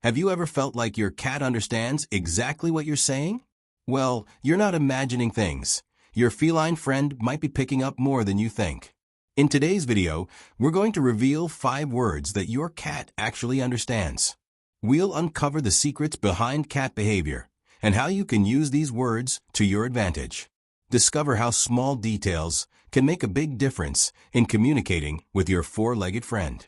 Have you ever felt like your cat understands exactly what you're saying? Well, you're not imagining things. Your feline friend might be picking up more than you think. In today's video, we're going to reveal 5 words that your cat actually understands. We'll uncover the secrets behind cat behavior and how you can use these words to your advantage. Discover how small details can make a big difference in communicating with your 4-legged friend.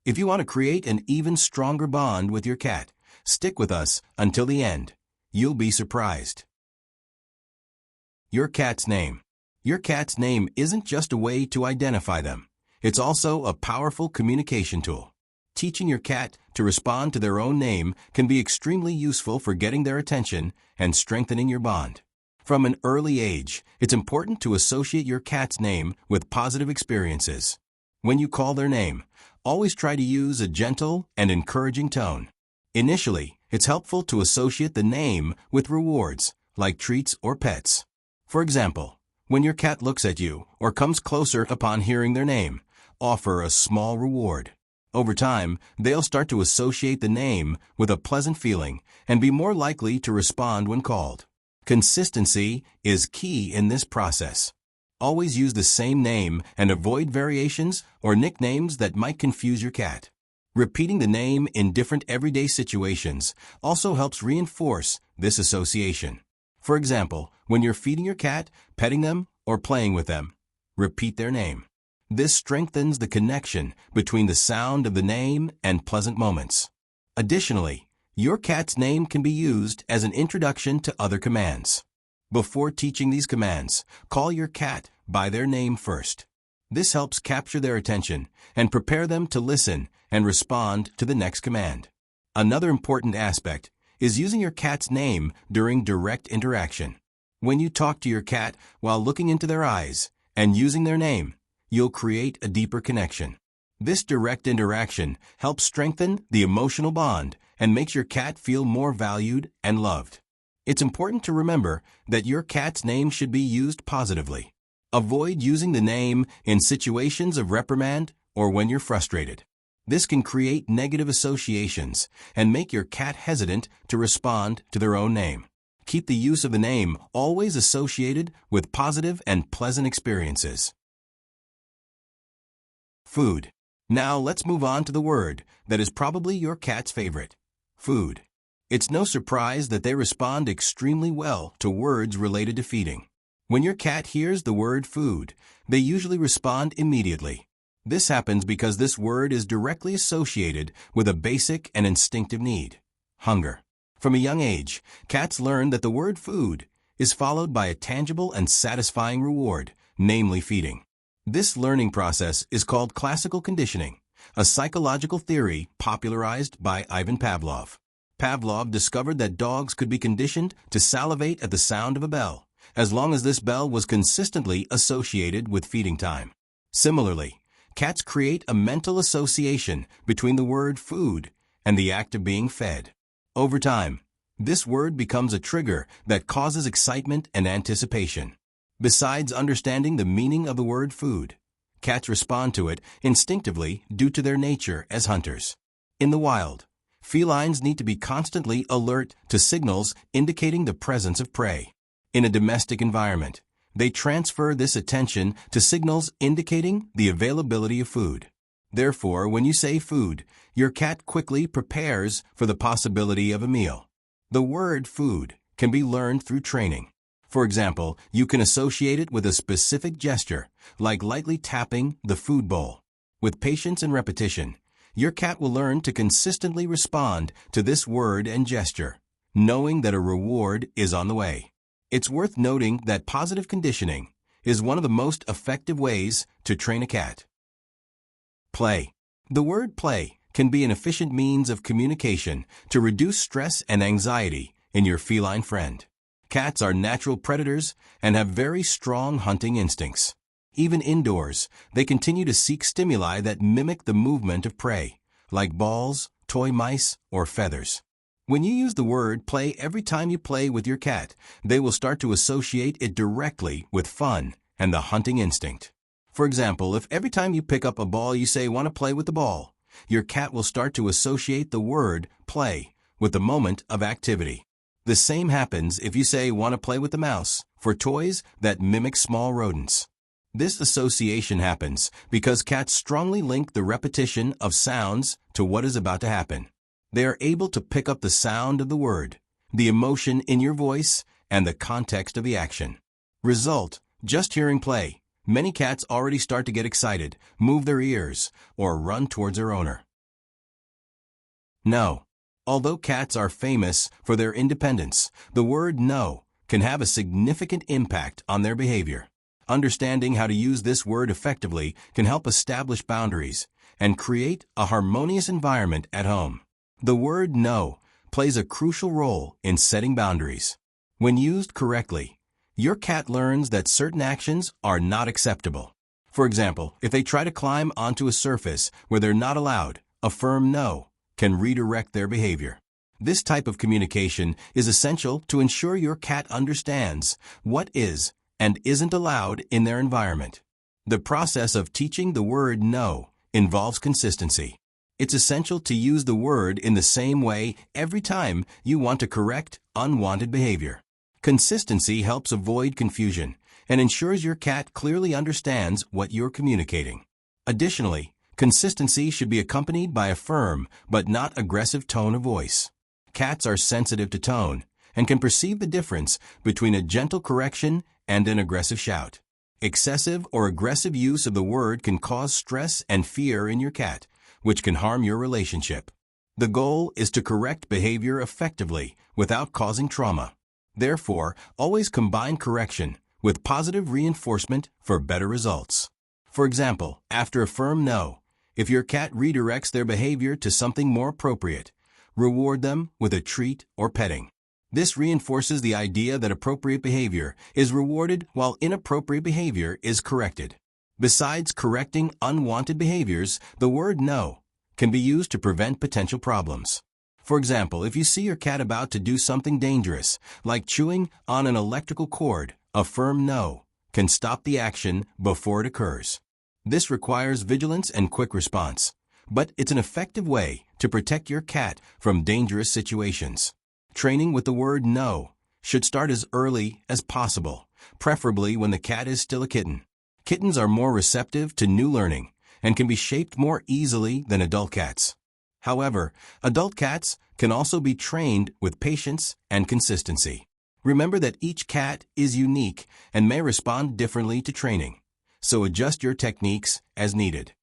If you want to create an even stronger bond with your cat, stick with us until the end. You'll be surprised. Your cat's name. Your cat's name isn't just a way to identify them. It's also a powerful communication tool. Teaching your cat to respond to their own name can be extremely useful for getting their attention and strengthening your bond. From an early age, it's important to associate your cat's name with positive experiences. When you call their name, always try to use a gentle and encouraging tone. Initially, it's helpful to associate the name with rewards, like treats or pets. For example, when your cat looks at you or comes closer upon hearing their name, offer a small reward. Over time, they'll start to associate the name with a pleasant feeling and be more likely to respond when called. Consistency is key in this process. Always use the same name and avoid variations or nicknames that might confuse your cat. Repeating the name in different everyday situations also helps reinforce this association. For example, when you're feeding your cat, petting them, or playing with them, repeat their name. This strengthens the connection between the sound of the name and pleasant moments. Additionally, your cat's name can be used as an introduction to other commands. Before teaching these commands, call your cat by their name first. This helps capture their attention and prepare them to listen and respond to the next command. Another important aspect is using your cat's name during direct interaction. When you talk to your cat while looking into their eyes and using their name, you'll create a deeper connection. This direct interaction helps strengthen the emotional bond and makes your cat feel more valued and loved. It's important to remember that your cat's name should be used positively. Avoid using the name in situations of reprimand or when you're frustrated. This can create negative associations and make your cat hesitant to respond to their own name. Keep the use of the name always associated with positive and pleasant experiences. Food. Now let's move on to the word that is probably your cat's favorite. Food. It's no surprise that they respond extremely well to words related to feeding. When your cat hears the word food, they usually respond immediately. This happens because this word is directly associated with a basic and instinctive need: hunger. From a young age, cats learn that the word food is followed by a tangible and satisfying reward, namely feeding. This learning process is called classical conditioning, a psychological theory popularized by Ivan Pavlov. Pavlov discovered that dogs could be conditioned to salivate at the sound of a bell, as long as this bell was consistently associated with feeding time. Similarly, cats create a mental association between the word food and the act of being fed. Over time, this word becomes a trigger that causes excitement and anticipation. Besides understanding the meaning of the word food, cats respond to it instinctively due to their nature as hunters. In the wild, felines need to be constantly alert to signals indicating the presence of prey. In a domestic environment, they transfer this attention to signals indicating the availability of food. Therefore, when you say food, your cat quickly prepares for the possibility of a meal. The word food can be learned through training. For example, you can associate it with a specific gesture, like lightly tapping the food bowl. With patience and repetition, your cat will learn to consistently respond to this word and gesture, knowing that a reward is on the way. It's worth noting that positive conditioning is one of the most effective ways to train a cat. Play. The word play can be an efficient means of communication to reduce stress and anxiety in your feline friend. Cats are natural predators and have very strong hunting instincts. Even indoors, they continue to seek stimuli that mimic the movement of prey, like balls, toy mice, or feathers. When you use the word play every time you play with your cat, they will start to associate it directly with fun and the hunting instinct. For example, if every time you pick up a ball you say, "Want to play with the ball," your cat will start to associate the word play with the moment of activity. The same happens if you say "want to play with the mouse" for toys that mimic small rodents. This association happens because cats strongly link the repetition of sounds to what is about to happen. They are able to pick up the sound of the word, the emotion in your voice, and the context of the action. Result: just hearing "play," many cats already start to get excited, move their ears, or run towards their owner. No. Although cats are famous for their independence, the word "no" can have a significant impact on their behavior. Understanding how to use this word effectively can help establish boundaries and create a harmonious environment at home. The word "no" plays a crucial role in setting boundaries. When used correctly, your cat learns that certain actions are not acceptable. For example, if they try to climb onto a surface where they're not allowed, a firm "no" can redirect their behavior. This type of communication is essential to ensure your cat understands what is and isn't allowed in their environment. The process of teaching the word "no" involves consistency. It's essential to use the word in the same way every time you want to correct unwanted behavior. Consistency helps avoid confusion and ensures your cat clearly understands what you're communicating. Additionally, consistency should be accompanied by a firm but not aggressive tone of voice. Cats are sensitive to tone and can perceive the difference between a gentle correction and an aggressive shout. Excessive or aggressive use of the word can cause stress and fear in your cat, which can harm your relationship. The goal is to correct behavior effectively without causing trauma. Therefore, always combine correction with positive reinforcement for better results. For example, after a firm "no," if your cat redirects their behavior to something more appropriate, reward them with a treat or petting. This reinforces the idea that appropriate behavior is rewarded while inappropriate behavior is corrected. Besides correcting unwanted behaviors, the word "no" can be used to prevent potential problems. For example, if you see your cat about to do something dangerous, like chewing on an electrical cord, a firm "no" can stop the action before it occurs. This requires vigilance and quick response, but it's an effective way to protect your cat from dangerous situations. Training with the word "no" should start as early as possible, preferably when the cat is still a kitten. Kittens are more receptive to new learning and can be shaped more easily than adult cats. However, adult cats can also be trained with patience and consistency. Remember that each cat is unique and may respond differently to training, so adjust your techniques as needed.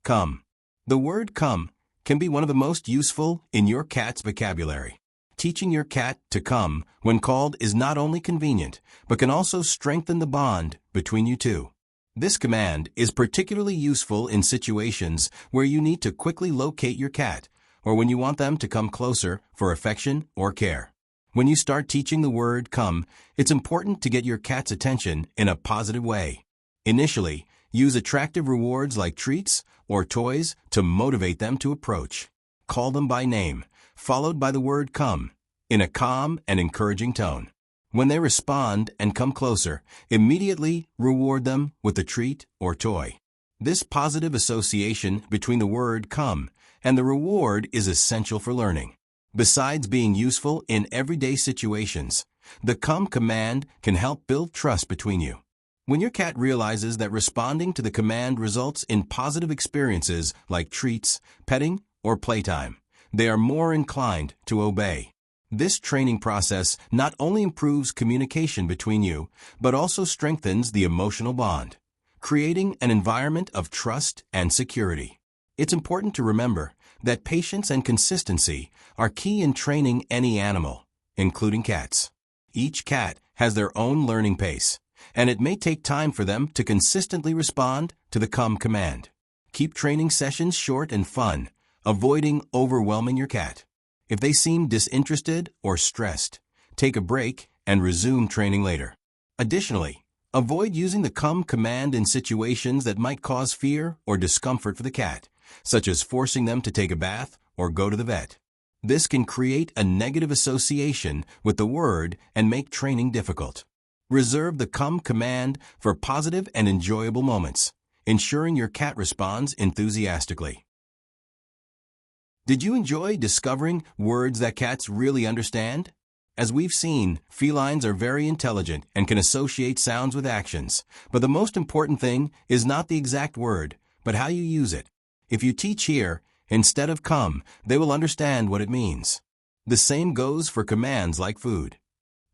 Come. The word "come" can be one of the most useful in your cat's vocabulary. Teaching your cat to come when called is not only convenient, but can also strengthen the bond between you two. This command is particularly useful in situations where you need to quickly locate your cat or when you want them to come closer for affection or care. When you start teaching the word "come," it's important to get your cat's attention in a positive way. Initially, use attractive rewards like treats or toys to motivate them to approach. Call them by name, followed by the word "come," in a calm and encouraging tone. When they respond and come closer, immediately reward them with a treat or toy. This positive association between the word "come" and the reward is essential for learning. Besides being useful in everyday situations, the "come" command can help build trust between you. When your cat realizes that responding to the command results in positive experiences like treats, petting, or playtime, they are more inclined to obey. This training process not only improves communication between you, but also strengthens the emotional bond, creating an environment of trust and security. It's important to remember that patience and consistency are key in training any animal, including cats. Each cat has their own learning pace, and it may take time for them to consistently respond to the "come" command. Keep training sessions short and fun, avoiding overwhelming your cat. If they seem disinterested or stressed, take a break and resume training later. Additionally, avoid using the "come" command in situations that might cause fear or discomfort for the cat, such as forcing them to take a bath or go to the vet. This can create a negative association with the word and make training difficult. Reserve the "come" command for positive and enjoyable moments, ensuring your cat responds enthusiastically. Did you enjoy discovering words that cats really understand? As we've seen, felines are very intelligent and can associate sounds with actions. But the most important thing is not the exact word, but how you use it. If you teach here, instead of come, they will understand what it means. The same goes for commands like food.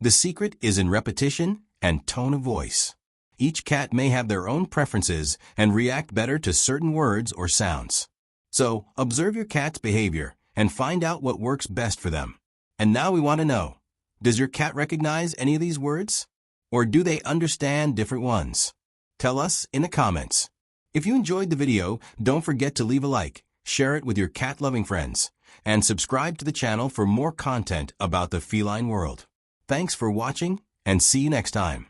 The secret is in repetition and tone of voice. Each cat may have their own preferences and react better to certain words or sounds. So, observe your cat's behavior and find out what works best for them. And now we want to know, does your cat recognize any of these words? Or do they understand different ones? Tell us in the comments. If you enjoyed the video, don't forget to leave a like, share it with your cat-loving friends, and subscribe to the channel for more content about the feline world. Thanks for watching, and see you next time.